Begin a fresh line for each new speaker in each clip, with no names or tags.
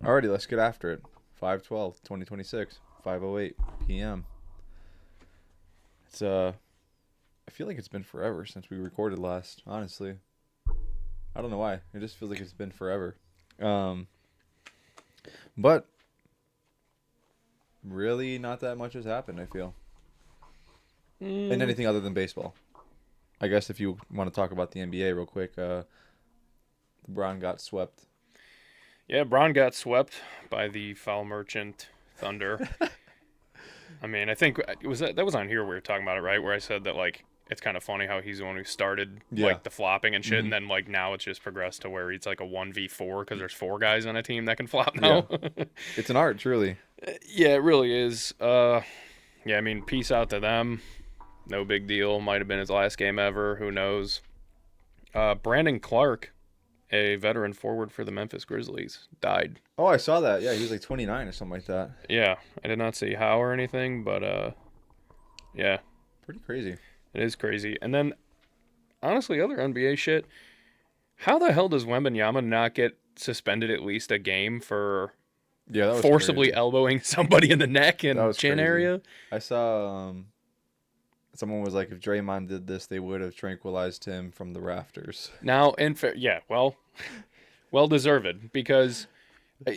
Alrighty, let's get after it. 5/12/2026, 5:08 p.m. It's I feel like it's been forever since we recorded last. Honestly, I don't know why. It just feels like it's been forever. But really, not that much has happened. I feel in anything other than baseball. I guess if you want to talk about the NBA real quick, LeBron got swept.
Yeah, Braun got swept by the foul merchant Thunder. I mean, I think it was that was on here we were talking about it, right? Where I said that like it's kind of funny how he's the one who started
Yeah.
like the flopping and shit,
Mhm.
and then like now it's just progressed to where he's like a 1v4 because there's 4 guys on a team that can flop now.
It's an art, truly.
Yeah, it really is. Yeah, I mean, peace out to them. No big deal. Might have been his last game ever. Who knows? Brandon Clark, a veteran forward for the Memphis Grizzlies, died.
Oh, I saw that. Yeah, he was like 29 or something like that.
Yeah, I did not see how or anything, but yeah,
Pretty crazy.
it is crazy. And then, honestly, other NBA shit. How the hell does Wembanyama not get suspended at least a game for
Yeah, that was
forcibly
crazy.
elbowing somebody in the neck
That
and
was
chin
crazy.
area?
I saw someone was like, if Draymond did this, they would have tranquilized him from the rafters.
Now, yeah, well deserved, because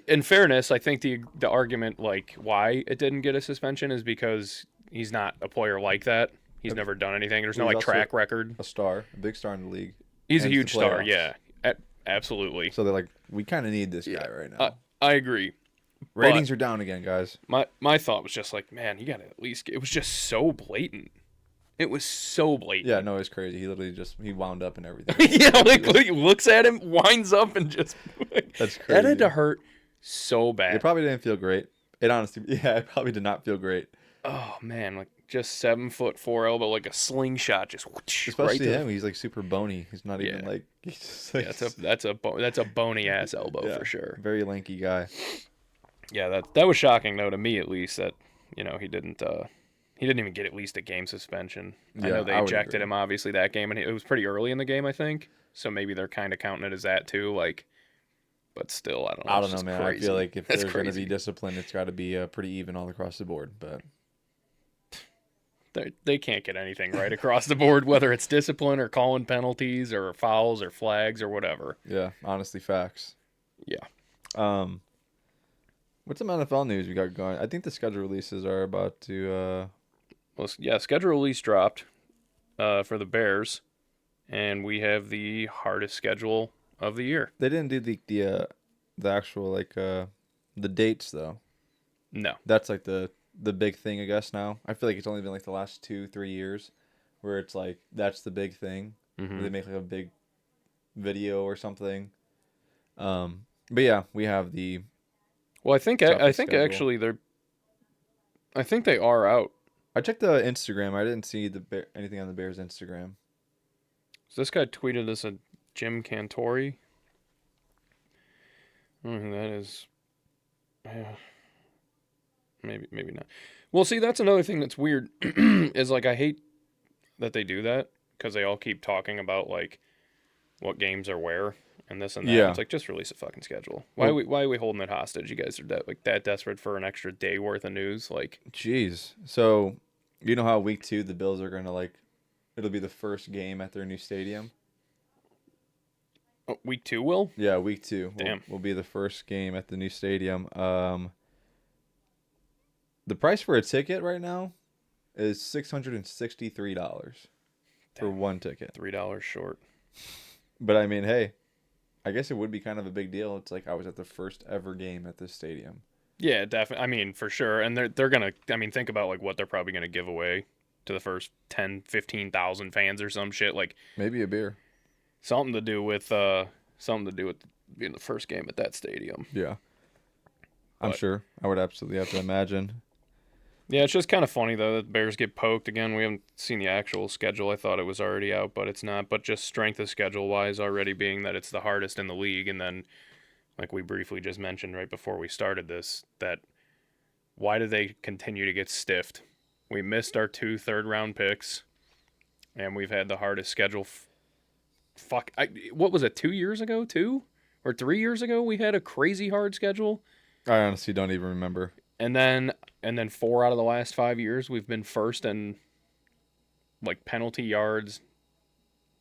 in fairness, I think the argument like why it didn't get a suspension is because he's not a player like that. He's never done anything. There's no
He's
like
also
track record.
A star, a big star in the league.
He's a
And it's
huge
the
star,
playoffs.
yeah. Absolutely.
So they're like, we kind of need this guy right now.
I agree.
Ratings are down again, guys.
My thought was just like, man, you got to at least it was just so blatant. It was so blatant.
Yeah, no, it's crazy. He literally he wound up and everything.
Yeah, like he looks at him, winds up, and just
That's crazy.
That had to hurt so bad.
It probably didn't feel great. It honestly, yeah, it probably did not feel great.
Oh man, like just 7'4" elbow, like a slingshot, just
Especially
right
him. He's like super bony. He's not even
Yeah.
like. He's just like
that's a bony ass elbow
yeah,
for sure.
Very lanky guy.
Yeah, that was shocking though to me at least that he didn't even get at least a game suspension. I
Yeah,
know they
I would
ejected
agree.
him obviously that game, and it was pretty early in the game I think, so maybe they're kind of counting it as that too. Like, but still, I don't know.
I
It's
don't know,
just
man.
crazy.
I feel like if
That's
there's going to
crazy.
be discipline, it's got to be pretty even all across the board. But
They can't get anything right across the board, whether it's discipline or calling penalties or fouls or flags or whatever.
yeah, honestly, facts.
Yeah.
What's some NFL news we got going? I think the schedule releases are about to.
Well, yeah, schedule release dropped for the Bears, and we have the hardest schedule of the year.
They didn't do the actual like the dates though.
No.
That's like the big thing, I guess. Now I feel like it's only been like the last 2-3 years where it's like that's the big thing. Where they make like a big video or something. But yeah, we have the.
Well, I think
toughest schedule.
actually I think they are out.
I checked the Instagram. I didn't see anything on the Bears Instagram.
So this guy tweeted us a Jim Cantori. I don't know who that is. Yeah. Maybe not. Well, see, that's another thing that's weird. Is like I hate that they do that because they all keep talking about like what games are where and this and that.
Yeah.
It's like just release a fucking schedule. Why are we holding it hostage? You guys are that desperate for an extra day worth of news? Like,
Jeez. So, you know how week 2 the Bills are gonna like, it'll be the first game at their new stadium.
week 2 will?
Yeah, week 2
Damn.
will be the first game at the new stadium. The price for a ticket right now is $663 for one ticket.
$3 short.
But I mean, hey, I guess it would be kind of a big deal. It's like I was at the first ever game at this stadium.
Yeah, definitely. I mean, for sure. And they're gonna. I mean, think about like what they're probably gonna give away to the first 10, 15,000 fans or some shit. Like
Maybe a beer.
something to do with being the first game at that stadium.
Yeah. I'm
But-
sure. I would absolutely have to imagine.
Yeah, it's just kind of funny though that the Bears get poked again. We haven't seen the actual schedule. I thought it was already out, but it's not. But just strength of schedule wise, already being that it's the hardest in the league, and then like we briefly just mentioned right before we started this, that why do they continue to get stiffed? We missed our 2 third-round picks, and we've had the hardest schedule. What was it? 2 years ago, 2 or 3 years ago, we had a crazy hard schedule.
I honestly don't even remember.
And then 4 out of the last 5 years we've been first in like penalty yards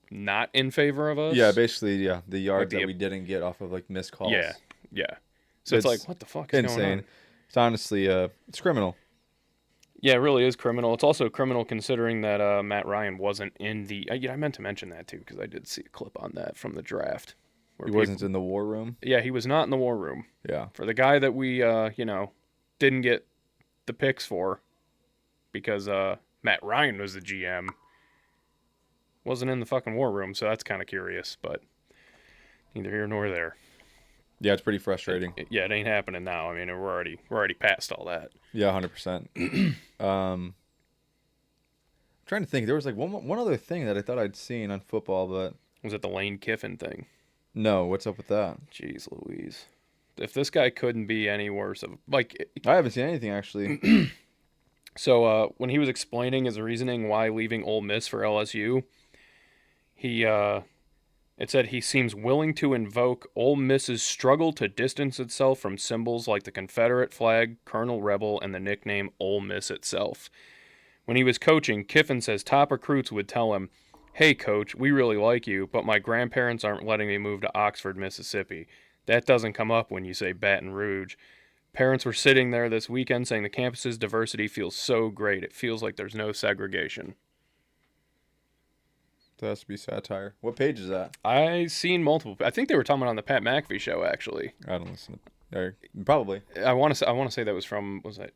not in favor of
Yeah,
us.
basically, yeah, the yards
the
that we didn't get off of like missed
Yeah,
calls.
yeah. So it's like,
It's
what the fuck is going
insane.
on?
It's honestly, it's criminal.
Yeah, it really is criminal. It's also criminal considering that Matt Ryan wasn't in the. I meant to mention that too because I did see a clip on that from the draft.
He wasn't in the war room.
Yeah, he was not in the war room.
Yeah.
For the guy that we, didn't get the picks for because Matt Ryan was the GM, wasn't in the fucking war room, so that's kind of curious, but neither here nor there.
Yeah, it's pretty frustrating.
It ain't happening now. I mean, we're already past all that.
Yeah, 100%. Trying to think, there was like one other thing that I thought I'd seen on football, but
Was it the Lane Kiffin thing?
no, what's up with that?
Jeez Louise. If this guy couldn't be any worse of like
I haven't seen anything actually.
so when he was explaining his reasoning why leaving Ole Miss for LSU, he it said he seems willing to invoke Ole Miss's struggle to distance itself from symbols like the Confederate flag, Colonel Rebel, and the nickname Ole Miss itself. When he was coaching, Kiffin says top recruits would tell him, "Hey coach, we really like you, but my grandparents aren't letting me move to Oxford, Mississippi. That doesn't come up when you say Baton Rouge. Parents were sitting there this weekend saying the campus's diversity feels so great. It feels like there's no segregation."
That has to be satire. What page is that?
I seen multiple. I think they were talking about on the Pat McAfee show actually.
I don't listen. Probably.
I want to say that was from, was that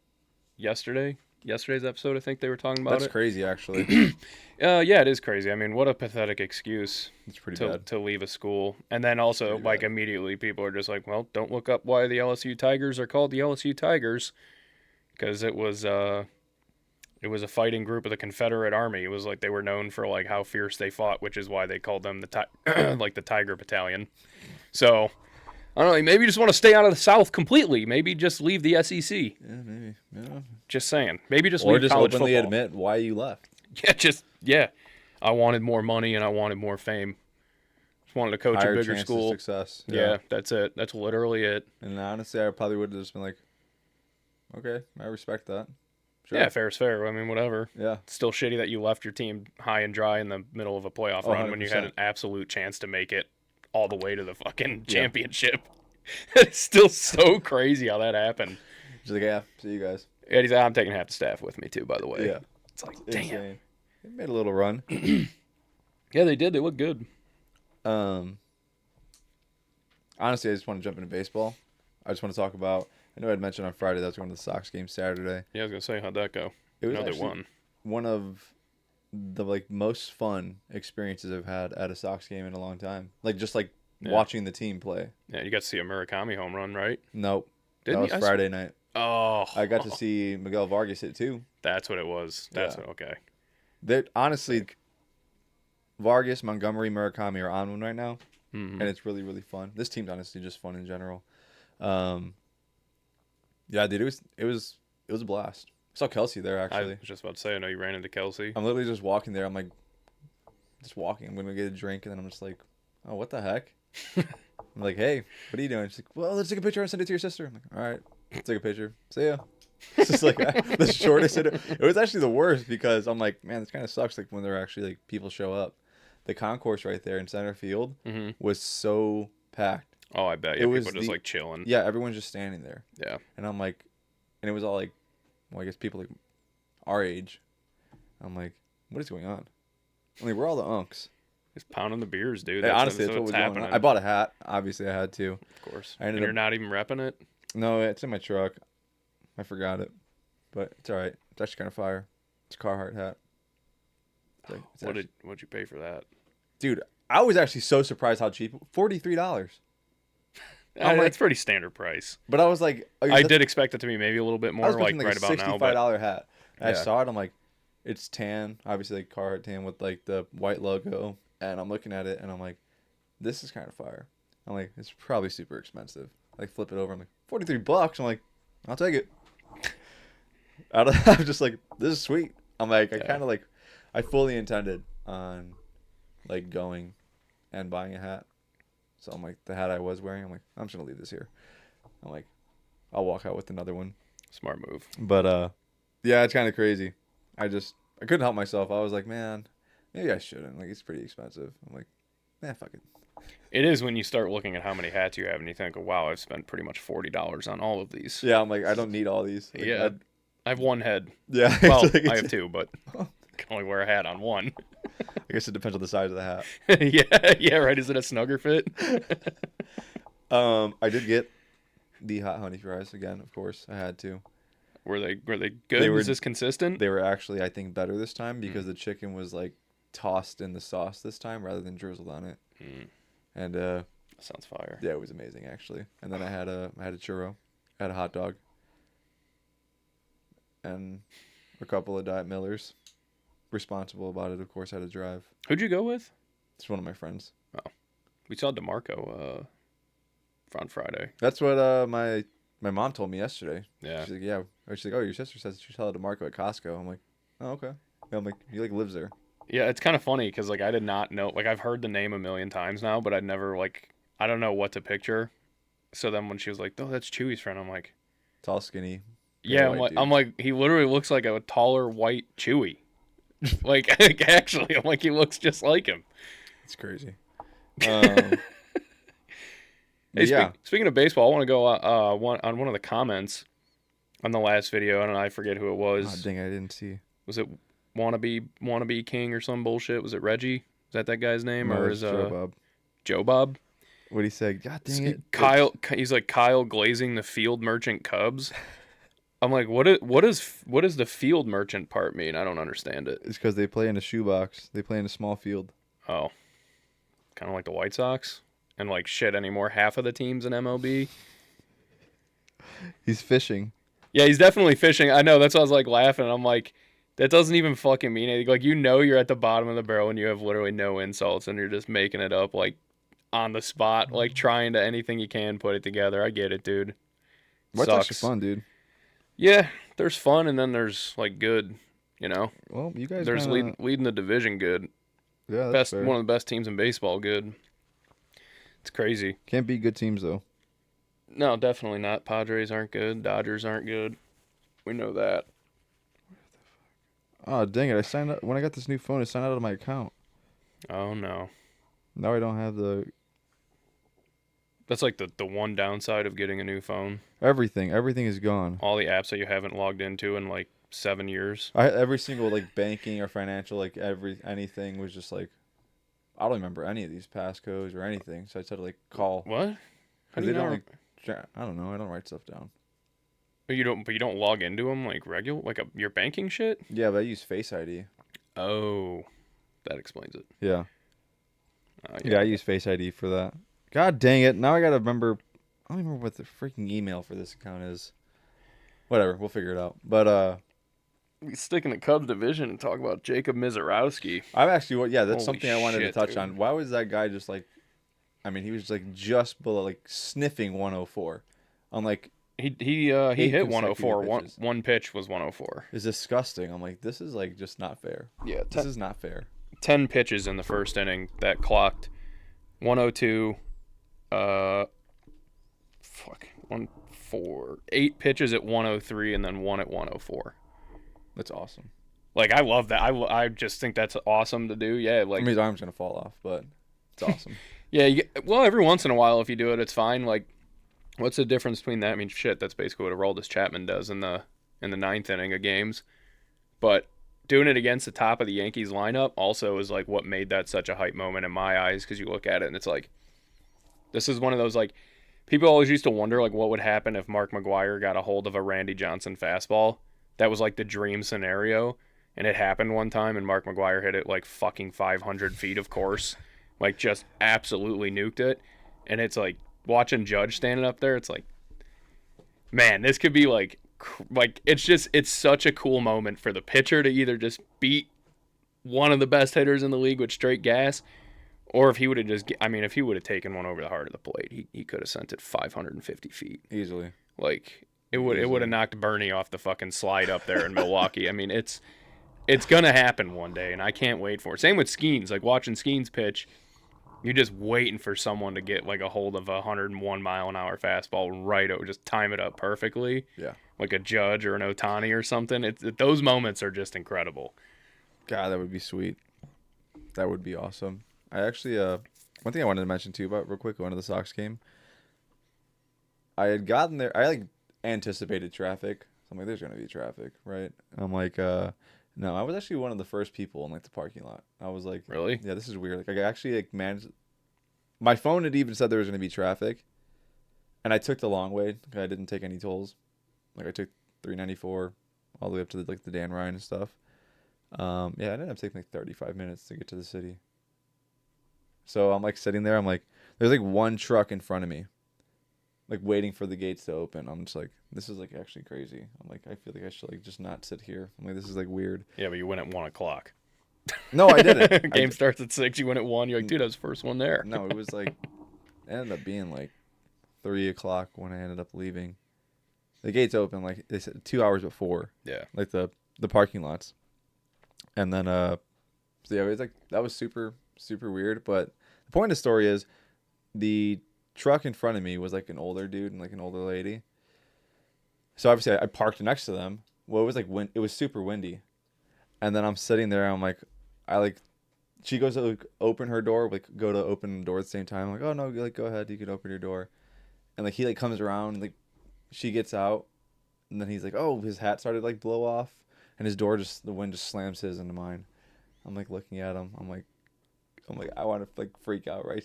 yesterday? Yesterday's episode, I think they were talking about
That's
it.
crazy, actually.
Yeah, it is crazy. I mean, what a pathetic excuse
It's pretty bad.
to leave a school. And then also,
pretty
like,
bad.
immediately people are just like, well, don't look up why the LSU Tigers are called the LSU Tigers, because it was a fighting group of the Confederate Army. It was like they were known for like how fierce they fought, which is why they called them like the Tiger Battalion. So I don't know. Maybe you just want to stay out of the South completely. Maybe just leave the SEC.
Yeah, maybe. Yeah.
Just saying. Maybe just
Or
leave
just
college
openly
football.
admit why you left.
Yeah. I wanted more money and I wanted more fame. Just wanted to coach
Higher
a bigger
chance of
school.
success.
Yeah, that's it. That's literally it.
And honestly, I probably would have just been like, okay, I respect that. Sure.
Yeah, fair is fair. I mean, whatever.
Yeah.
It's still shitty that you left your team high and dry in the middle of a playoff run when you had
100%.
an absolute chance to make it all the way to the fucking championship. It's still so crazy how that happened.
Just like, yeah, see you guys.
And he's like, I'm taking half the staff with me too, by the way.
Yeah.
It's like, damn.
Insane. They made a little run.
Yeah, they did. They look good.
Honestly, I just want to jump into baseball. I just want to talk about. I know I'd mentioned on Friday that I was going to the Sox game Saturday.
Yeah, I was gonna say, how'd that go?
It was
No, they
actually
won.
one of the most fun experiences I've had at a Sox game in a long time. Just watching the team play.
Yeah, you got to see a Murakami home run, right?
Nope.
Didn't
That was Friday night.
Oh,
I got to see Miguel Vargas hit too.
that's what it was. Okay.
That honestly, Vargas, Montgomery, Murakami are on one right now, and it's really, really fun. This team's honestly just fun in general. Yeah, dude, it was a blast. I saw Kelsey there
I
actually.
was just about to say, I know you ran into Kelsey.
I'm literally just walking there. I'm like, just walking. I'm gonna get a drink, and then I'm just like, oh, what the heck? I'm like, hey, what are you doing? She's like, well, let's take a picture and send it to your sister. I'm like, all right, let's take a picture. See ya. It's just like the shortest. It was actually the worst because I'm like, man, this kind of sucks. Like when there actually like people show up. The concourse right there in center field was so packed.
Oh, I bet. Yeah, people just like chilling.
Yeah, everyone's just standing there.
Yeah.
And I'm like, and it was all like, well, I guess people like our age. I'm like, what is going on? I'm like, we're all the unks.
Just pounding the beers, dude.
Yeah, honestly, that's what was
happening.
going on. I bought a hat. Obviously, I had to.
Of course.
I
And
ended
you're
up-
not even repping it?
No, it's in my truck. I forgot it, but it's all right. It's actually kind of fire. It's a Carhartt hat.
What'd you pay for that?
Dude, I was actually so surprised how cheap. $43. I'm
That's pretty standard price.
But I was like,
I did expect it to be maybe a little bit
I
more,
was
like
expecting
right
like
about
a
now. But
$65 hat. And I
Yeah.
saw it. I'm like, it's tan, obviously like Carhartt tan with like the white logo. And I'm looking at it and I'm like, this is kind of fire. I'm like, it's probably super expensive. Like flip it over. I'm like, $43. I'm like, I'll take it. I'm just like, this is sweet. I'm like, I kind of like, I fully intended on like going and buying a hat. So I'm like, the hat I was wearing, I'm like, I'm just gonna leave this here. I'm like, I'll walk out with another one.
Smart move.
But yeah, it's kind of crazy. I couldn't help myself. I was like, man, maybe I shouldn't. Like, it's pretty expensive. I'm like, man, fuck it.
It is when you start looking at how many hats you have and you think, oh, wow, I've spent pretty much $40 on all of these.
Yeah, I'm like, I don't need all these. Like,
yeah. I have one head.
Yeah.
Well, I have two, but I can only wear a hat on one.
I guess it depends on the size of the hat.
yeah, right. Is it a snugger fit?
I did get the hot honey fries again, of course. I had to.
Were they good? Was this consistent?
They were actually, I think, better this time because the chicken was like tossed in the sauce this time rather than drizzled on it. And
that sounds fire.
Yeah, it was amazing actually. And then I had a churro, I had a hot dog, and a couple of Diet Millers. Responsible about it, of course. I had to drive.
Who'd you go with?
It's one of my friends.
Oh, we saw DeMarco on Friday.
That's what my mom told me yesterday.
Yeah.
She's like, yeah. Or she's like, oh, your sister says she saw DeMarco at Costco. I'm like, oh, okay. Yeah, I'm like, he like lives there.
Yeah, it's kind of funny because like I did not know. Like I've heard the name a million times now, but I'd never like I don't know what to picture. So then when she was like, oh, that's Chewy's friend, I'm like,
tall, skinny.
Yeah, I'm like, he literally looks like a taller white Chewy. like actually, I'm like, he looks just like him.
It's crazy.
Hey,
yeah.
Speaking of baseball, I want to go on one of the comments on the last video, and I forget who it was.
Oh, dang, I didn't see.
Was it wannabe king or some bullshit? Was it Reggie? Is that guy's name?
No,
or
is
is
Joe Bob?
Joe Bob?
What'd he say? God dang it.
Kyle, he's like Kyle glazing the field merchant Cubs. I'm like, what does the field merchant part mean? I don't understand it.
It's because they play in a shoebox. They play in a small field.
Oh, kind of like the White Sox, and like shit anymore. Half of the teams in MLB.
He's fishing.
Yeah, he's definitely fishing. I know. That's why I was like laughing. I'm like, that doesn't even fucking mean anything. Like, you're at the bottom of the barrel and you have literally no insults and you're just making it up like on the spot, like trying to anything you can put it together. I get it, dude.
What's actually fun, dude?
Yeah, there's fun and then there's like good, you know.
Well, you guys.
There's leading the division good.
Yeah, that's fair.
One of the best teams in baseball. Good. It's crazy.
Can't beat good teams though.
No, definitely not. Padres aren't good. Dodgers aren't good. We know that.
Oh, dang it. I signed up when I got this new phone. I signed out of my account.
Oh no.
Now I don't have the.
That's like the one downside of getting a new phone.
Everything is gone.
All the apps that you haven't logged into in like 7 years.
Every single like banking or financial anything was just like, I don't remember any of these passcodes or anything. So I had to like call.
What? How do you
don't I don't know. I don't write stuff down.
But you don't log into them like regular your banking shit.
Yeah, but I use Face ID.
Oh, that explains it.
Yeah. Yeah, I use Face ID for that. God dang it! Now I gotta remember. I don't remember what the freaking email for this account is. Whatever, we'll figure it out. But
we stick in the Cubs division and talk about Jacob Mizorowski.
I'm actually that's
Holy
something I wanted to touch
dude.
on. Why was that guy just like? I mean, he was like just below, like sniffing 104. On like
he hit 104.
pitches.
One pitch was 104.
It's disgusting. I'm like, this is like just not fair.
Yeah,
this is not fair.
10 pitches in the first inning that clocked 102. 8 pitches at 103 and then 1 at 104.
That's awesome.
Like, I love that. I just think that's awesome to do. Yeah, like
I mean, his arm's gonna fall off, but it's awesome.
Yeah, well, every once in a while, if you do it, it's fine. Like, what's the difference between that? I mean, shit, that's basically what Aroldis Chapman does in the 9th inning of games. But doing it against the top of the Yankees lineup also is like what made that such a hype moment in my eyes, because you look at it and it's like, this is one of those, like, people always used to wonder like what would happen if Mark McGwire got a hold of a Randy Johnson fastball. That was like the dream scenario, and it happened one time, and Mark McGwire hit it like fucking 500 feet, of course. Like, just absolutely nuked it. And it's like, watching Judge standing up there, it's like, man, this could be like, it's such a cool moment for the pitcher to either just beat one of the best hitters in the league with straight gas, or if he would have taken one over the heart of the plate, he could have sent it 550 feet.
Easily.
Like, it would have knocked Bernie off the fucking slide up there in Milwaukee. I mean, it's going to happen one day, and I can't wait for it. Same with Skeens. Like, watching Skeens pitch, You're just waiting for someone to get like a hold of a 101-mile-an-hour fastball right over, just time it up perfectly,
Yeah.
like a Judge or an Otani or something. Those moments are just incredible.
God, that would be sweet. That would be awesome. I actually, one thing I wanted to mention too about real quick, going to the Sox game. I had gotten there. I like anticipated traffic. So I'm like, there's gonna be traffic, right? I'm like, no. I was actually one of the first people in like the parking lot. I was like,
Really?
yeah, this is weird. Like, I actually like managed. My phone had even said there was gonna be traffic, and I took the long way. I didn't take any tolls. Like I took 394 all the way up to the Dan Ryan and stuff. Yeah, I ended up taking like 35 minutes to get to the city. So I'm like sitting there. I'm like, there's like one truck in front of me, like waiting for the gates to open. I'm just like, this is like actually crazy. I'm like, I feel like I should like just not sit here. I'm like, this is like weird.
Yeah, but you went at 1 o'clock.
No, I didn't.
Game starts at 6. You went at 1. You're like, dude, I was the first one there.
No, it was like, it ended up being like 3 o'clock when I ended up leaving. The gates open like they said 2 hours before.
Yeah.
Like the parking lots. And then so yeah, it was like that was super weird. But the point of the story is the truck in front of me was like an older dude and like an older lady. So obviously I parked next to them. Well, it was like it was super windy. And then I'm sitting there and I'm like she goes to like, open her door, like go to open the door at the same time. I'm like, oh no, like go ahead, you can open your door. And like he like comes around, like she gets out, and then he's like, oh, his hat started like blow off, and his door the wind just slams his into mine. I'm like looking at him. I'm like, I want to like freak out right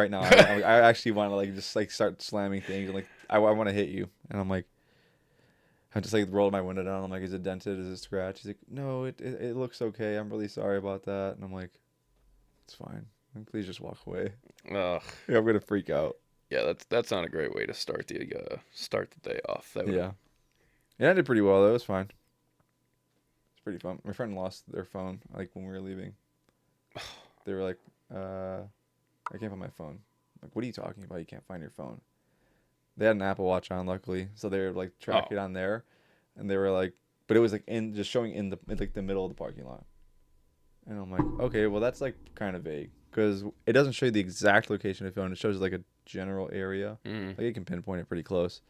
now. I actually want to like just like start slamming things and like I want to hit you. And I'm like, I just like rolled my window down. I'm like, is it dented? Is it scratched? He's like, no, it looks okay. I'm really sorry about that. And I'm like, it's fine. Like, please just walk away.
Ugh.
Yeah, I'm gonna freak out.
Yeah, that's not a great way to start the day off.
Yeah, it ended pretty well though. It was fine. It's pretty fun. My friend lost their phone like when we were leaving. They were like, I can't find my phone. I'm like, what are you talking about? You can't find your phone. They had an Apple Watch on, luckily, so they were like track it on there, and they were like, but it was like just showing in like the middle of the parking lot. And I'm like, okay, well that's like kind of vague because it doesn't show you the exact location of the phone. It shows like a general area. Like you can pinpoint it pretty close.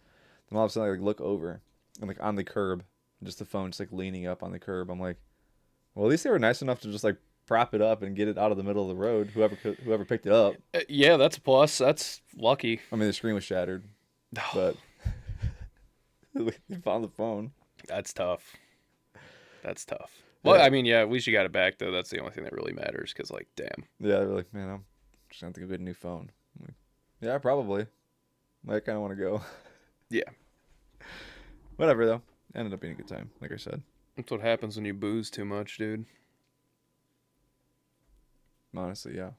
Then all of a sudden I like look over and like on the curb, just the phone just like leaning up on the curb. I'm like, well at least they were nice enough to just like prop it up and get it out of the middle of the road. Whoever picked it up.
Yeah, that's a plus. That's lucky.
I mean the screen was shattered, but they found the phone.
That's tough. Well, yeah. I mean, yeah, at least you got it back, though. That's the only thing that really matters, because, like, damn.
Yeah, they're like, man, I'm just going to get a new phone. I'm like, yeah, probably. I kind of want to go.
Yeah.
Whatever, though. Ended up being a good time, like I said.
That's what happens when you booze too much, dude.
Honestly, yeah.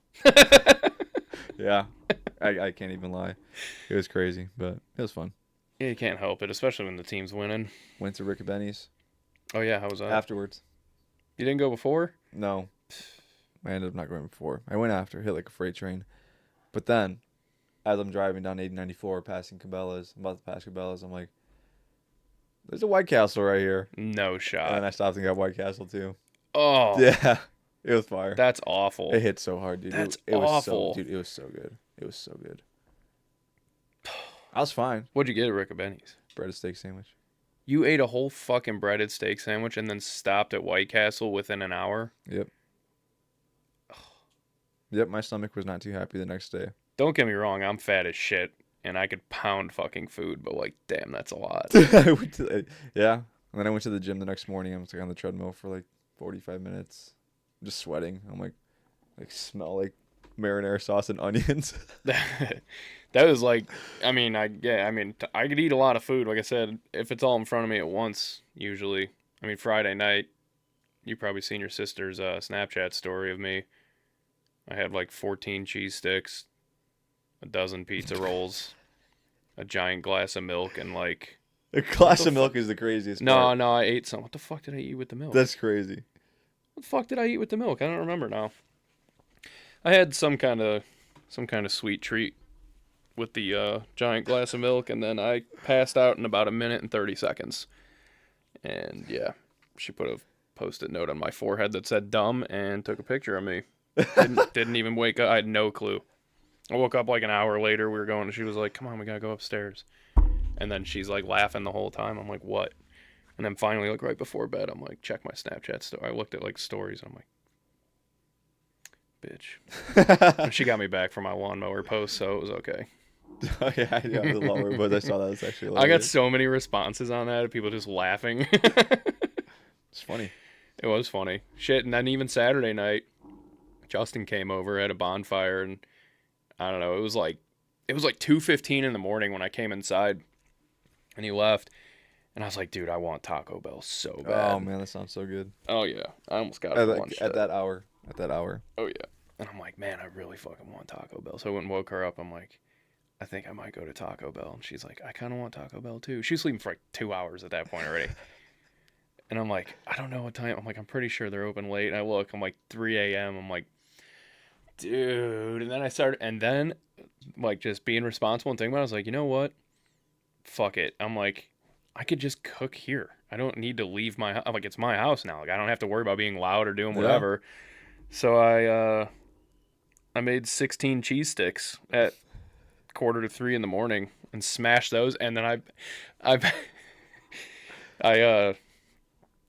Yeah. I can't even lie. It was crazy, but it was fun.
Yeah, you can't help it, especially when the team's winning.
Went to Rick Benny's.
Oh, yeah, how was that?
Afterwards.
You didn't go before?
No. I ended up not going before. I went after, hit like a freight train. But then, as I'm driving down 8094, passing Cabela's, I'm about to pass Cabela's, I'm like, there's a White Castle right here.
No shot.
And then I stopped and got White Castle too.
Oh.
Yeah. It was fire.
That's awful.
It hit so hard, dude.
That's
it
awful.
Was so, dude, it was so good. It was so good. I was fine.
What'd you get at Rick Benny's?
Breaded steak sandwich.
You ate a whole fucking breaded steak sandwich and then stopped at White Castle within an hour?
Yep. Yep, my stomach was not too happy the next day.
Don't get me wrong, I'm fat as shit, and I could pound fucking food, but, like, damn, that's a lot.
Yeah. And then I went to the gym the next morning. I was like on the treadmill for like 45 minutes. Just sweating. I'm like smell like marinara sauce and onions.
That was like, I could eat a lot of food. Like I said, if it's all in front of me at once, usually. I mean, Friday night, you probably seen your sister's Snapchat story of me. I had like 14 cheese sticks, a dozen pizza rolls, a giant glass of milk, and like...
A glass of milk is the craziest part.
No, I ate some. What the fuck did I eat with the milk?
That's crazy.
What the fuck did I eat with the milk? I don't remember now. I had some kind of sweet treat with the giant glass of milk, and then I passed out in about 1 minute and 30 seconds. And yeah, she put a Post-it note on my forehead that said dumb and took a picture of me. Didn't even wake up. I had no clue. I woke up like an hour later. We were going, and she was like, "Come on, we gotta go upstairs." And then she's like laughing the whole time. I'm like, "What?" And then finally, like right before bed, I'm like, check my Snapchat story. I looked at like stories, and I'm like, "Bitch." And she got me back for my lawnmower post, so it was okay.
Oh, yeah, the lower, but I saw that. It's actually
I got
hilarious.
so many responses on that of people just laughing.
It's funny.
It was funny. Shit, and then even Saturday night, Justin came over at a bonfire, and I don't know, it was like 2:15 in the morning when I came inside, and he left, and I was like, dude, I want Taco Bell so bad.
Oh man, that sounds so good.
Oh yeah, I almost got it for lunch.
At that hour. At that hour.
Oh yeah, and I'm like, man, I really fucking want Taco Bell. So I went and woke her up. I'm like, I think I might go to Taco Bell, and she's like, I kind of want Taco Bell too. She was sleeping for like 2 hours at that point already. And I'm like, I don't know what time. I'm like, I'm pretty sure they're open late. And I look, I'm like 3 a.m. I'm like, dude. And then I started, and then like just being responsible and thinking about it, I was like, you know what? Fuck it. I'm like, I could just cook here. I don't need to leave my house. Like, it's my house now. Like, I don't have to worry about being loud or doing whatever. Yeah. So I made 16 cheese sticks at 2:45 in the morning and smashed those. And then I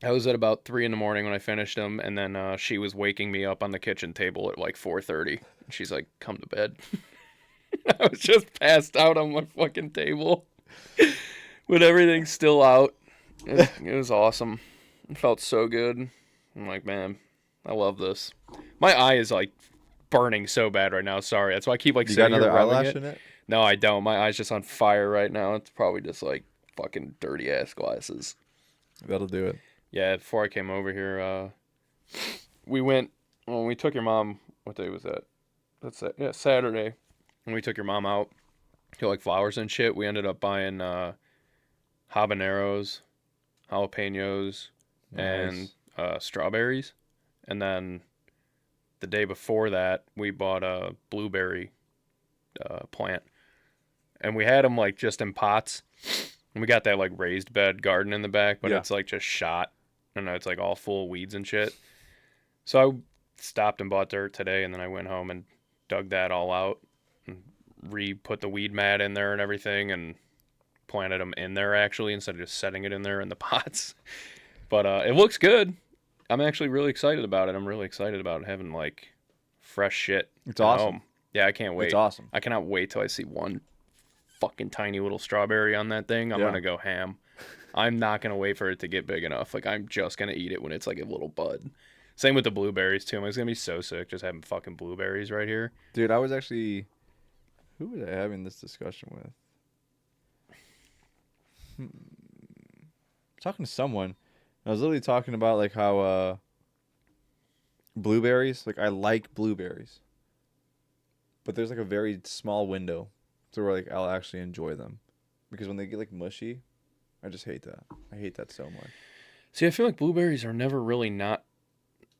was at about 3 in the morning when I finished them, and then she was waking me up on the kitchen table at like 4:30. She's like, "Come to bed." I was just passed out on my fucking table with everything still out. It was awesome. It felt so good. I'm like, man, I love this. My eye is like burning so bad right now. Sorry, that's why I keep like sitting here rubbing it. In it. No, I don't. My eye's just on fire right now. It's probably just like fucking dirty ass glasses.
That'll do it.
Yeah, before I came over here, we took your mom, what day was that? That's it. Yeah, Saturday. When we took your mom out to like flowers and shit, we ended up buying habaneros, jalapenos, nice. And strawberries. And then the day before that, we bought a blueberry plant. And we had them like just in pots. And we got that like raised bed garden in the back, but it's like just shot. I don't know, it's like all full of weeds and shit. So I stopped and bought dirt today, and then I went home and dug that all out and put the weed mat in there and everything and planted them in there actually instead of just setting it in there in the pots. But it looks good. I'm actually really excited about it. I'm really excited about having like fresh shit.
It's awesome.
Home. Yeah, I can't wait.
It's awesome.
I cannot wait till I see one fucking tiny little strawberry on that thing. I'm gonna go ham. I'm not gonna wait for it to get big enough. Like, I'm just gonna eat it when it's like a little bud. Same with the blueberries too. I'm just gonna be so sick just having fucking blueberries right here.
Dude, I was actually, who was I having this discussion with? Talking to someone. I was literally talking about like how blueberries, like I like blueberries, but there's like a very small window to where like I'll actually enjoy them, because when they get like mushy, I just hate that. I hate that so much.
See, I feel like blueberries are never really not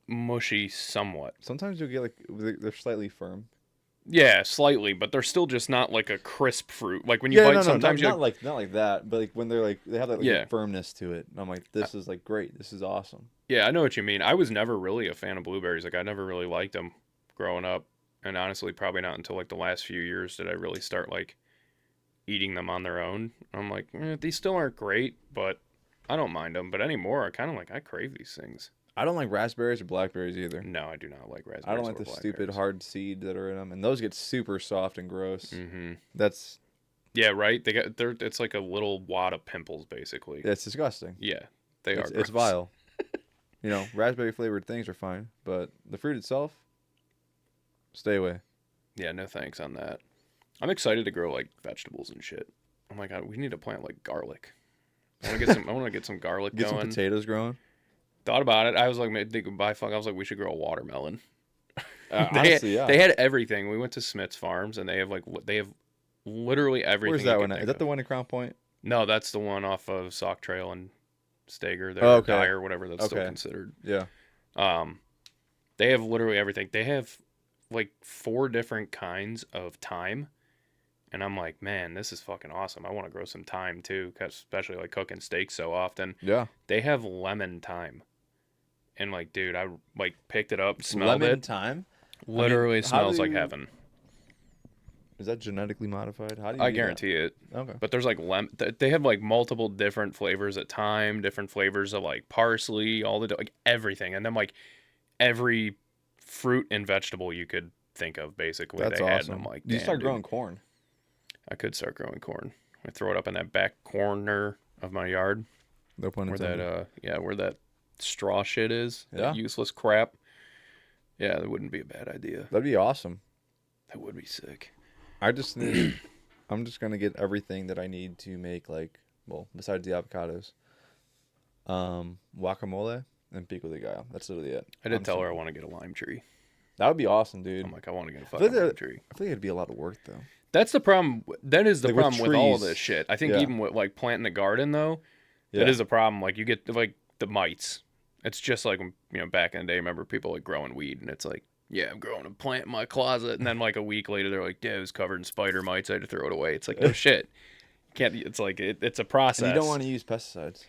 mushy somewhat.
Sometimes you'll get like they're slightly firm.
Yeah, slightly, but they're still just not like a crisp fruit. Like when you bite, sometimes
not like that, but like when they're like they have that like firmness to it. And I'm like, this is like great. This is awesome.
Yeah, I know what you mean. I was never really a fan of blueberries. Like I never really liked them growing up, and honestly, probably not until like the last few years did I really start like eating them on their own. I'm like, these still aren't great, but I don't mind them. But anymore, I crave these things.
I don't like raspberries or blackberries either.
No, I do not like raspberries.
I don't like the stupid hard seed that are in them, and those get super soft and gross.
Mm-hmm.
That's
right. It's like a little wad of pimples, basically.
It's disgusting.
Yeah, they are.
It's vile. You know, raspberry flavored things are fine, but the fruit itself, stay away.
Yeah, no thanks on that. I'm excited to grow like vegetables and shit. Oh my god, we need to plant like garlic. I want to get some garlic
going.
Get
some potatoes growing.
Thought about it. I was like, I was like, we should grow a watermelon.
Honestly, yeah.
They had everything. We went to Smith's Farms, and they have literally everything.
Where's that one at? Is that the one in Crown Point?
No, that's the one off of Sauk Trail and Stager. There, Dyer, whatever that's still considered.
Yeah.
They have literally everything. They have like 4 different kinds of thyme. And I'm like, man, this is fucking awesome. I want to grow some thyme too, especially like cooking steaks so often.
Yeah.
They have lemon thyme. And like, dude, I like picked it up, smelled
lemon
it.
Thyme?
Literally
how
smells
do
like
you-
heaven.
Is that genetically modified? How do you
I
do
guarantee it.
that? Okay.
But there's like they have like multiple different flavors at thyme, different flavors of like parsley, all the like everything, and then like every fruit and vegetable you could think of basically
That's
they had.
awesome.
And I'm like,
You
damn,
start
dude,
growing corn.
I could start growing corn. I throw it up in that back corner of my yard
No pun
where
intended.
where that straw shit is,
Yeah.
that useless crap. Yeah, that wouldn't be a bad idea.
That'd be awesome.
That would be sick.
I just need. I'm just gonna get everything that I need to make besides the avocados, guacamole and pico de gallo. That's literally it.
I did tell her I want to get a lime tree.
That would be awesome, dude.
I'm like, I want to get a
feel
fucking
like
lime tree.
I feel like it'd be a lot of work though.
That's the problem. That is the
Like with
problem with all of
trees.
this shit. I think
Yeah.
even with like planting a garden though,
Yeah.
that is a problem. Like you get like the mites. It's just like back in the day. Remember people like growing weed, and it's like, yeah, I'm growing a plant in my closet, and then like a week later they're like, yeah, it was covered in spider mites. I had to throw it away. It's like, no shit. You can't. It's like it's a process.
And you don't want to use pesticides.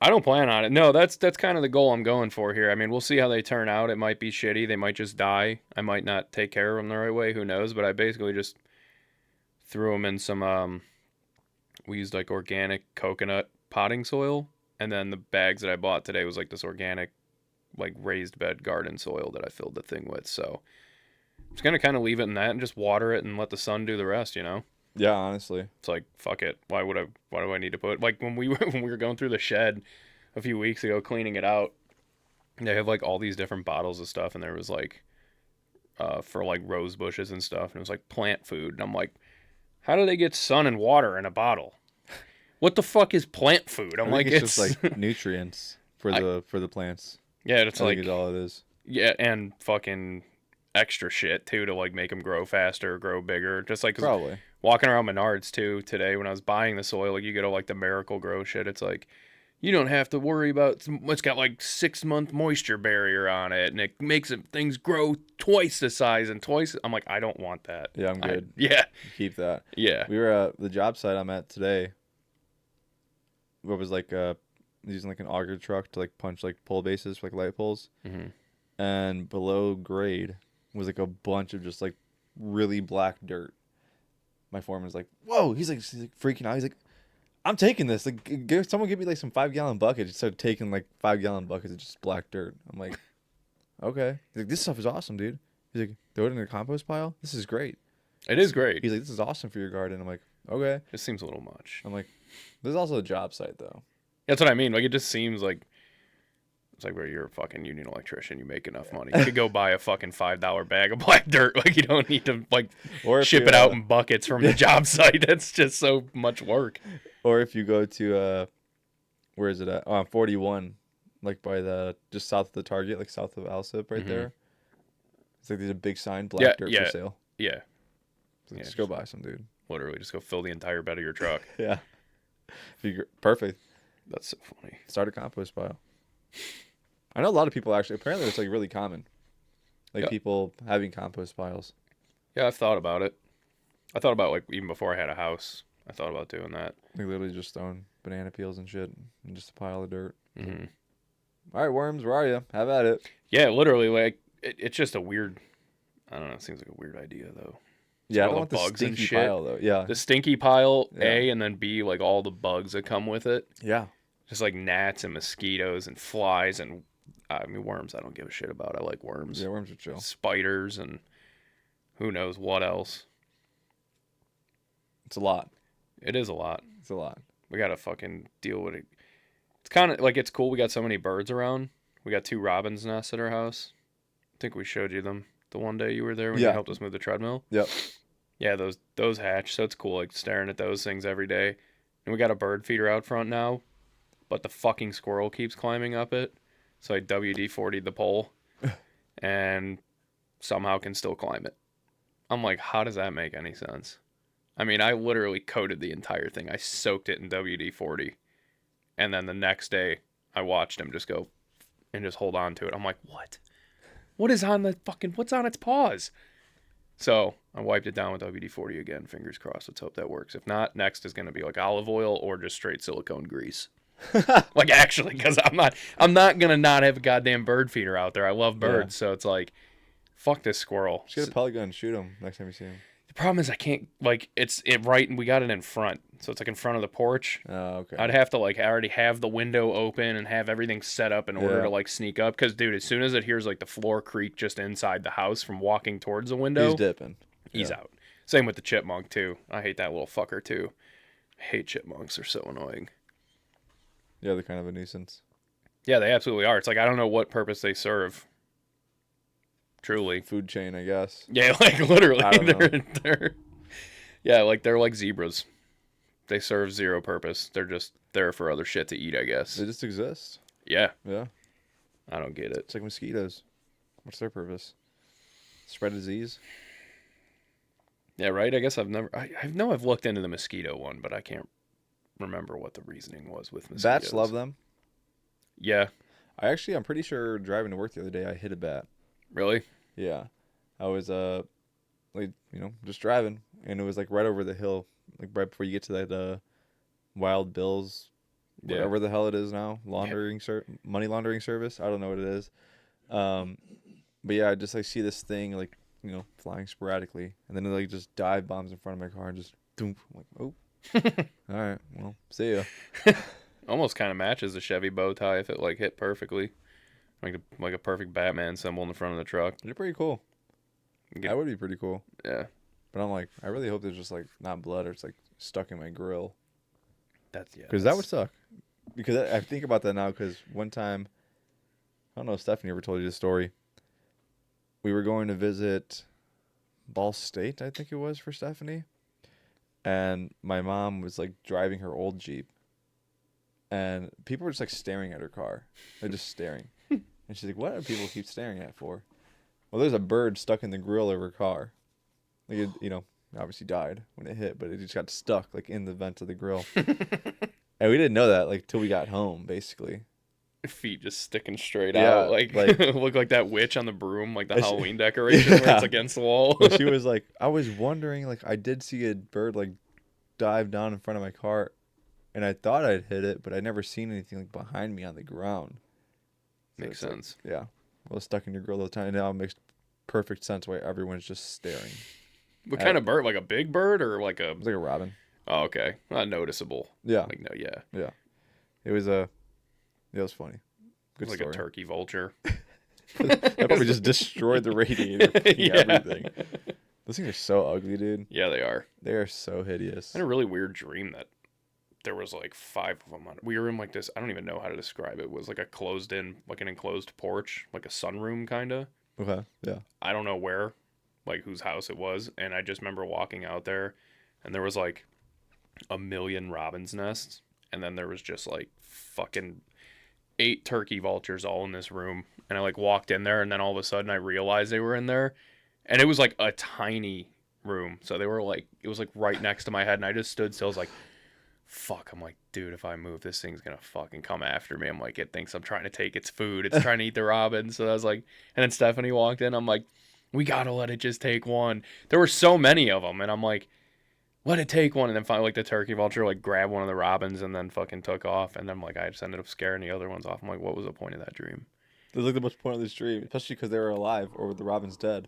I don't plan on it. No, that's kind of the goal I'm going for here. I mean, we'll see how they turn out. It might be shitty. They might just die. I might not take care of them the right way. Who knows? But I basically just threw them in some. We used like organic coconut potting soil, and then the bags that I bought today was like this organic, like raised bed garden soil that I filled the thing with. So I'm just gonna kind of leave it in that and just water it and let the sun do the rest.
Yeah, honestly.
It's like, fuck it. Why do I need to put, like when we were going through the shed a few weeks ago cleaning it out, they have like all these different bottles of stuff, and there was like for like rose bushes and stuff, and it was like plant food, and I'm like, how do they get sun and water in a bottle? What the fuck is plant food? I'm
I
like,
think it's just like nutrients for the plants.
yeah, it's
I
like
think it's all it is.
yeah, and fucking extra shit too to like make them grow faster, grow bigger, just like 'cause
Probably.
walking around Menards too today when I was buying the soil, like you get all like the Miracle Grow shit. It's like you don't have to worry about. It's got like 6-month moisture barrier on it, and it makes things grow twice the size and twice. I'm like, I don't want that.
Yeah, I'm good.
Yeah,
Keep that.
yeah.
We were at the job site I'm at today. What was like using like an auger truck to like punch like pole bases for like light poles,
Mm-hmm.
and below grade was like a bunch of just like really black dirt. My foreman was like, "Whoa!" He's like freaking out. He's like, "I'm taking this. Like, someone give me like some 5-gallon buckets." He started taking like 5-gallon buckets of just black dirt. I'm like, "Okay." He's like, "This stuff is awesome, dude." He's like, "Throw it in a compost pile. This is great."
It is great.
He's like, "This is awesome for your garden." I'm like, "Okay."
It seems a little much.
I'm like, "There's also a job site though."
That's what I mean. Like it just seems like it's like where you're a fucking union electrician. You make enough money. You could go buy a fucking $5 bag of black dirt. Like you don't need to like
Or if
ship
you,
it out in buckets from the job site. That's just so much work.
Or if you go to where is it at? Oh, 41, like by the just south of the Target, like south of Alsip, right
Mhm.
there. It's like there's a big sign,
Yeah,
black dirt
yeah.
for sale.
Yeah,
So
Yeah,
just go buy some, dude.
literally, just go fill the entire bed of your truck.
Yeah, perfect.
That's so funny.
Start a compost pile. I know a lot of people actually. Apparently, it's like really common, like
Yeah.
people having compost piles.
Yeah, I've thought about it. I thought about like even before I had a house. I thought about doing that.
Like literally just throwing banana peels and shit, and just a pile of dirt.
Mm-hmm.
All right, worms, where are you? Have at it.
Yeah, literally, like it's just a weird. I don't know. It seems like a weird idea though.
Yeah, I
all
don't
the
want the
bugs and
stinky
shit.
pile though. Yeah,
The stinky pile,
Yeah.
A, and then B, like all the bugs that come with it.
yeah.
Just like gnats and mosquitoes and flies and I mean worms. I don't give a shit about. I like worms.
Yeah, worms are chill.
Spiders and who knows what else.
It's a lot.
It is a lot.
It's a lot.
We gotta fucking deal with it. It's kind of like it's cool. We got so many birds around. We got 2 robins nests at our house. I think we showed you them the one day you were there when you
Yeah.
helped us move the treadmill.
Yep.
Yeah, those hatch. So it's cool, like staring at those things every day. And we got a bird feeder out front now, but the fucking squirrel keeps climbing up it. So I WD-40'd the pole, and somehow can still climb it. I'm like, how does that make any sense? I mean, I literally coated the entire thing. I soaked it in WD-40, and then the next day I watched him just go and just hold on to it. I'm like, what? What is on the fucking? What's on its paws? So I wiped it down with WD-40 again. Fingers crossed. Let's hope that works. If not, next is going to be like olive oil or just straight silicone grease. Like actually, because I'm not going to not have a goddamn bird feeder out there. I love birds, so it's like Fuck this squirrel.
Just get a pellet gun and shoot him next time you see him.
The problem is I can't, like, it's right, and we got it in front. So it's like in front of the porch.
Oh, okay.
I'd have to, like, already have the window open and have everything set up in order to, like, sneak up. Because, dude, as soon as it hears, like, the floor creak just inside the house from walking towards the window,
He's dipping.
He's out. Same with the chipmunk, too. I hate that little fucker, too. I hate chipmunks. They're so annoying.
Yeah, they're kind of a nuisance.
Yeah, they absolutely are. It's like, I don't know what purpose they serve. Truly.
Food chain, I guess.
Yeah, like, literally.
I don't know.
Yeah, like, they're like zebras. They serve zero purpose. They're just there for other shit to eat, I guess.
They just exist.
Yeah.
Yeah.
I don't get it.
It's like mosquitoes. What's their purpose? Spread disease?
Yeah, right? I guess I've never... I know I've looked into the mosquito one, but I can't remember what the reasoning was with mosquitoes.
Bats love them.
Yeah.
I'm pretty sure driving to work the other day, I hit a bat.
Really?
Yeah. I was, like, just driving, and it was, like, right over the hill, like, right before you get to that, Wild Bill's, whatever the hell it is now, money laundering service. I don't know what it is. But yeah, I just, like, see this thing, like, flying sporadically, and then it, like, just dive bombs in front of my car and just, doom. I'm like, oh. All right, well, see ya.
Almost kind of matches the Chevy bow tie if it, like, hit perfectly. Like a perfect Batman symbol in the front of the truck.
They're pretty cool. That would be pretty cool.
Yeah.
But I'm like, I really hope there's just, like, not blood or it's, like, stuck in my grill. Because
that
that would suck. Because I think about that now because one time, I don't know if Stephanie ever told you this story. We were going to visit Ball State, I think it was, for Stephanie. And my mom was, like, driving her old Jeep. And people were just, like, staring at her car. They're just staring. And she's like, what do people keep staring at for? Well, there's a bird stuck in the grill of her car. Like, it, obviously died when it hit, but it just got stuck, like, in the vent of the grill. And we didn't know that, like, till we got home, basically.
Feet just sticking straight out. Like look like that witch on the broom, like the Halloween decoration where it's against the wall.
Well, she was like, I was wondering, like, I did see a bird, like, dive down in front of my car, and I thought I'd hit it, but I'd never seen anything, like, behind me on the ground. So
makes sense.
Like, yeah. Well, stuck in your grill all the time. Now it makes perfect sense why everyone's just staring.
What kind of bird? Like a big bird or like a...
It's like a robin.
Oh, okay. Not noticeable.
Yeah.
Like, no, yeah.
Yeah. It was it was funny. Good
like
story.
A turkey vulture.
That probably just destroyed the radiator. Everything. Those things are so ugly, dude.
Yeah, they are.
They are so hideous.
I had a really weird dream that there was like 5 of them. We were in like this, I don't even know how to describe it. It was like a closed in, like an enclosed porch, like a sunroom kind of.
Okay, yeah.
I don't know where, like whose house it was. And I just remember walking out there and there was like a million robin's nests. And then there was just like fucking 8 turkey vultures all in this room. And I like walked in there and then all of a sudden I realized they were in there. And it was like a tiny room. So they were like, it was like right next to my head. And I just stood still. I was like, fuck. I'm like, dude, if I move, this thing's going to fucking come after me. I'm like, it thinks I'm trying to take its food. It's trying to eat the robins. So I was like, and then Stephanie walked in. I'm like, we got to let it just take one. There were so many of them. And I'm like, let it take one. And then finally, like, the turkey vulture, like, grabbed one of the robins and then fucking took off. And I'm like, I just ended up scaring the other ones off. I'm like, what was the point of that dream?
It was like the most pointless dream, especially because they were alive or the robin's dead.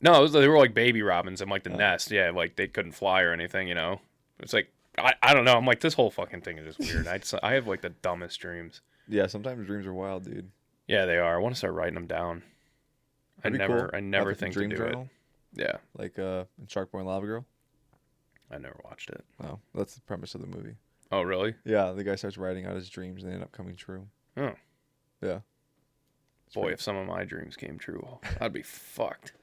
No, they were like baby robins in like the nest. Yeah, like they couldn't fly or anything, you know? It's like, I don't know. I'm like, this whole fucking thing is just weird. I have like the dumbest dreams.
Yeah, sometimes dreams are wild, dude.
Yeah, they are. I want to start writing them down. I never think to do journal? It. Yeah.
Like in Shark Boy and Lava Girl?
I never watched it.
Oh, that's the premise of the movie.
Oh, really?
Yeah, the guy starts writing out his dreams and they end up coming true.
Oh.
Yeah.
Boy, if some of my dreams came true, I'd be fucked.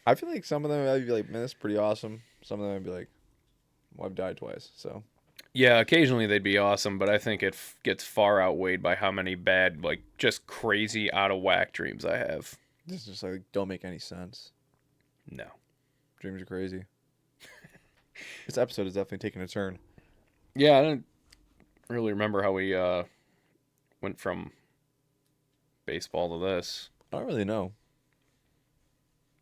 I feel like some of them I'd be like, man, that's pretty awesome. Some of them I'd be like, well, I've died twice, so.
Yeah, occasionally they'd be awesome, but I think it gets far outweighed by how many bad, like, just crazy, out of whack dreams I have.
This just like don't make any sense.
No.
Dreams are crazy. This episode is definitely taking a turn.
Yeah, I don't really remember how we went from baseball to this.
I don't really know.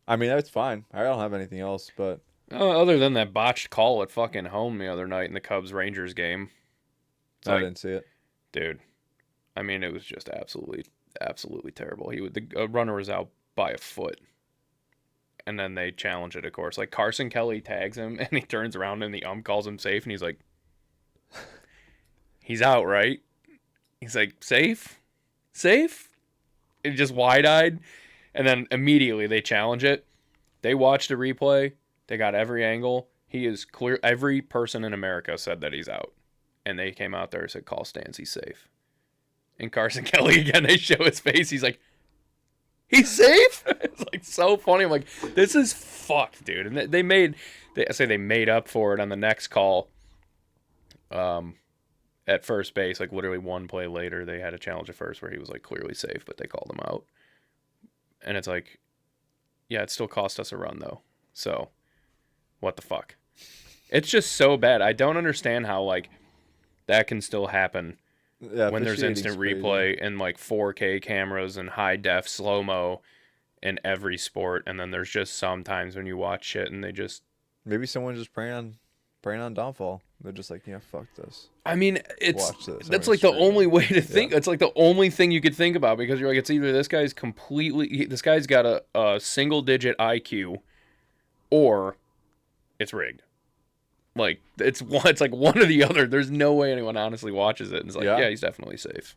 I mean, that's fine. I don't have anything else, but...
Other than that botched call at fucking home the other night in the Cubs-Rangers game.
I didn't see it.
Dude. I mean, it was just absolutely terrible. The runner was out by a foot. and then they challenge it, of course. Like, Carson Kelly tags him, and he turns around, and the calls him safe, and he's like, he's out, right? He's like, safe? Safe? And just wide-eyed. And then immediately they challenge it. They watched a replay. They got every angle. He is clear. Every person in America said that he's out. And they came out there and said, call Stans, he's safe. And Carson Kelly, again, they show his face. He's like, he's safe? It's like so funny. I'm like, this is fucked, dude. And they made up for it on the next call. At first base, like literally one play later, they had a challenge at first where he was like clearly safe, but they called him out. And it's like, yeah, it still cost us a run though. So, what the fuck? It's just so bad. I don't understand how like that can still happen when there's instant replay and like 4K cameras and high def slow mo in every sport, and then there's just sometimes when you watch shit and they just
maybe someone just praying on downfall. They're just like, yeah, fuck this.
I mean, that's like the only way to think. It's like the only thing you could think about, because you're like, it's either this guy's got a single digit IQ, or it's rigged. Like it's like one or the other. There's no way anyone honestly watches it and is like, yeah, he's definitely safe.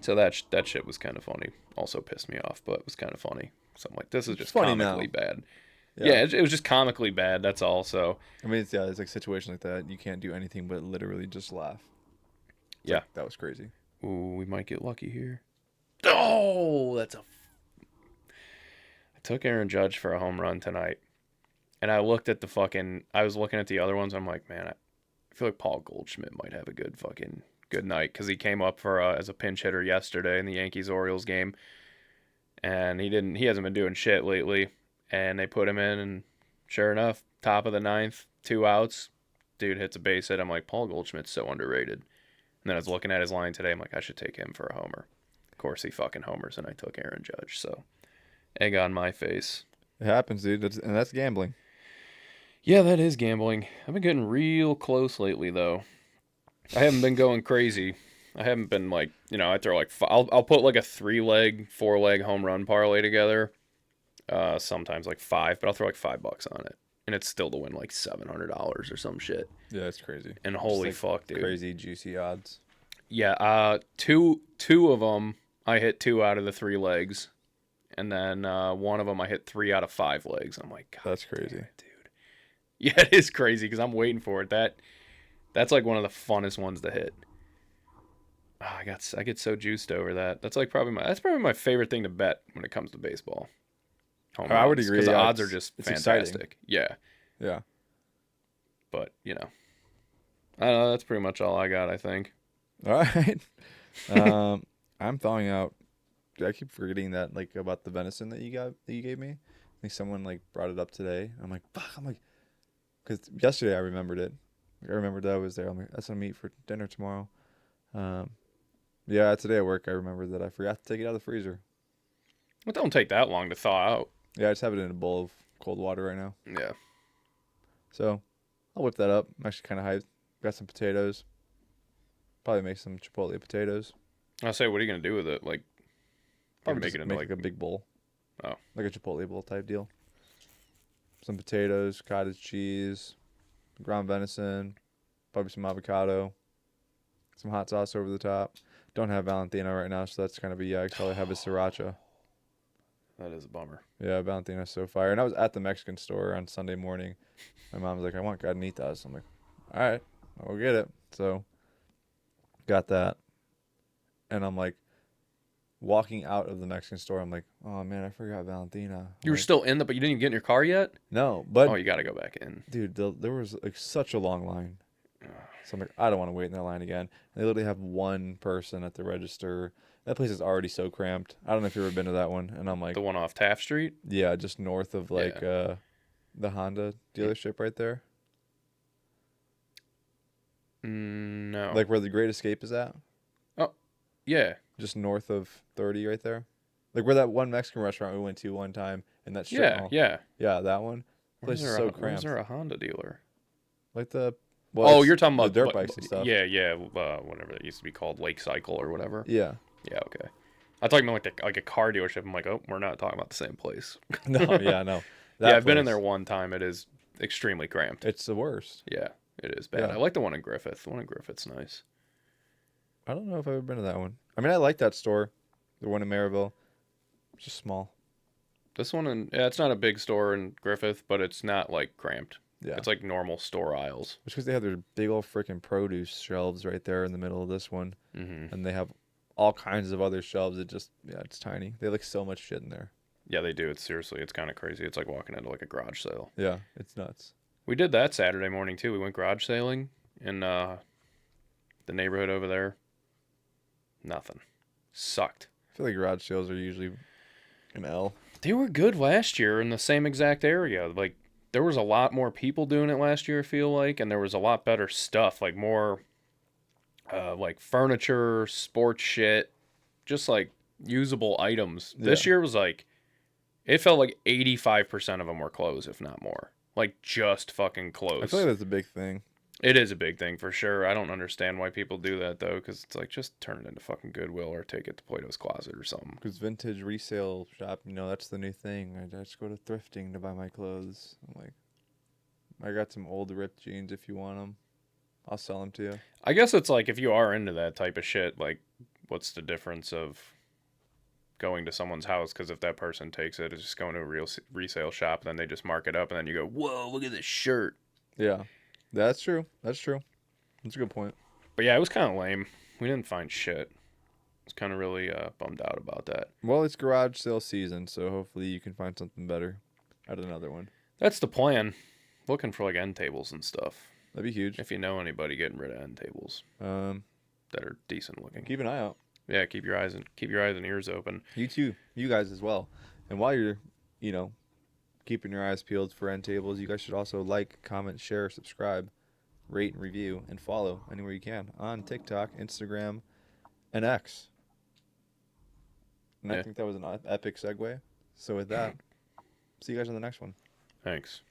So that shit was kind of funny. Also pissed me off, but it was kind of funny. So I'm like, this is just comically bad. Yeah, it was just comically bad. That's all. So
I mean, it's like a situation like that. You can't do anything but literally just laugh.
Yeah,
like, that was crazy.
Ooh, we might get lucky here. Oh, I took Aaron Judge for a home run tonight, and I was looking at the other ones. I'm like, man, I feel like Paul Goldschmidt might have a good night, because he came up for as a pinch hitter yesterday in the Yankees-Orioles game, and he hasn't been doing shit lately. And they put him in, and sure enough, top of the ninth, 2 outs, dude hits a base hit. I'm like, Paul Goldschmidt's so underrated. And then I was looking at his line today. I'm like, I should take him for a homer. Of course, he fucking homers, and I took Aaron Judge. So, egg on my face.
It happens, dude. That's gambling.
Yeah, that is gambling. I've been getting real close lately, though. I haven't been going crazy. I haven't been like, I throw like, I'll put like a 3-leg, 4-leg home run parlay together. Sometimes like 5, but I'll throw like $5 on it, and it's still to win like $700 or some shit.
Yeah, it's crazy.
And holy fuck, dude,
crazy juicy odds.
Yeah, two of them I hit 2 out of the 3 legs, and then one of them I hit 3 out of 5 legs. I'm like, God,
that's crazy,
dude. Yeah, it is crazy because I'm waiting for it. That's like one of the funnest ones to hit. Oh, I get so juiced over that. That's probably my favorite thing to bet when it comes to baseball.
I would agree.
Because the odds are just
Exciting.
fantastic. Yeah. But, I don't know. That's pretty much all I got, I think.
All right. I'm thawing out. Dude, I keep forgetting that, like, about the venison that you gave me. I think someone, like, brought it up today. I'm like, fuck. I'm like, because yesterday I remembered it. I remembered that I was there. I'm like, that's what I'm eat for dinner tomorrow. Yeah, today at work I remembered that I forgot to take it out of the freezer.
It don't take that long to thaw out.
Yeah, I just have it in a bowl of cold water right now.
Yeah.
So, I'll whip that up. I'm actually kind of hyped. Got some potatoes. Probably make some chipotle potatoes.
I'll say, what are you going to do with it? Like,
probably make it into like a big bowl.
Oh.
Like a chipotle bowl type deal. Some potatoes, cottage cheese, ground venison, probably some avocado, some hot sauce over the top. Don't have Valentina right now, so that's kind of a yikes. All I have is sriracha.
That is a bummer.
Yeah, Valentina's so fire. And I was at the Mexican store on Sunday morning. My mom's like, I want carnitas. I'm like, all right, I'll get it. So, got that. And I'm like, walking out of the Mexican store, I'm like, oh, man, I forgot Valentina.
You were still in but you didn't even get in your car yet?
No, but...
Oh, you got to go back in.
Dude, there was like such a long line. So I'm like, I don't want to wait in that line again. And they literally have one person at the register. That place is already so cramped. I don't know if you've ever been to that one. And I'm like...
The one off Taft Street?
Yeah, just north of like the Honda dealership right there.
No.
Like where the Great Escape is at?
Oh, yeah.
Just north of 30 right there. Like where that one Mexican restaurant we went to one time in that strip mall.
Yeah.
Yeah, that one. The place is so cramped.
Where's there a Honda dealer?
Like the...
Well, you're talking about
the dirt bikes and stuff.
Yeah. Whatever that used to be called, Lake Cycle or whatever.
Yeah.
Yeah, okay. I thought you meant like a car dealership. I'm like, oh, we're not talking about the same place.
No, yeah, no.
Yeah,
That
I've been in there
place,
one time. It is extremely cramped.
it's the worst.
Yeah, it is bad.
Yeah.
I like the one in Griffith. The one in Griffith's nice.
I don't know if I've ever been to that one. I mean, I like that store, the one in Maryville. It's just small.
This one yeah, it's not a big store in Griffith, but it's not like cramped.
Yeah.
It's like normal store aisles.
It's because they have their big old freaking produce shelves right there in the middle of this one,
Mm-hmm.
and they have all kinds of other shelves. It's tiny. They like so much shit in there.
Yeah, they do. It's kind of crazy. It's like walking into like a garage sale.
Yeah, it's nuts.
We did that Saturday morning too. We went garage sailing in the neighborhood over there. Nothing. Sucked.
I feel like garage sales are usually an L.
They were good last year in the same exact area. Like there was a lot more people doing it last year, I feel like, and there was a lot better stuff, like more like furniture, sports shit, just like usable items. This
Yeah.
year was like it felt like 85% of them were clothes, if not more. Like just fucking clothes.
I feel like that's a big thing.
It is a big thing for sure. I don't understand why people do that though, because it's like just turn it into fucking Goodwill or take it to Plato's Closet or something.
Because vintage resale shop, that's the new thing. I just go to thrifting to buy my clothes. I'm like, I got some old ripped jeans if you want them. I'll sell them to you.
I guess it's like if you are into that type of shit, like what's the difference of going to someone's house? Because if that person takes it, it's just going to a real resale shop, and then they just mark it up, and then you go, whoa, look at this shirt.
Yeah, that's true. That's true. That's a good point.
But yeah, it was kind of lame. We didn't find shit. I was kind of really bummed out about that.
Well, it's garage sale season, so hopefully you can find something better at another one.
That's the plan. Looking for like end tables and stuff.
That'd be huge.
If you know anybody getting rid of end tables that are decent looking.
Keep an eye out.
Yeah, keep your eyes and ears open.
You too. You guys as well. And while you're, keeping your eyes peeled for end tables, you guys should also like, comment, share, subscribe, rate, and review, and follow anywhere you can on TikTok, Instagram, and X. And I think that was an epic segue. So with that, see you guys on the next one.
Thanks.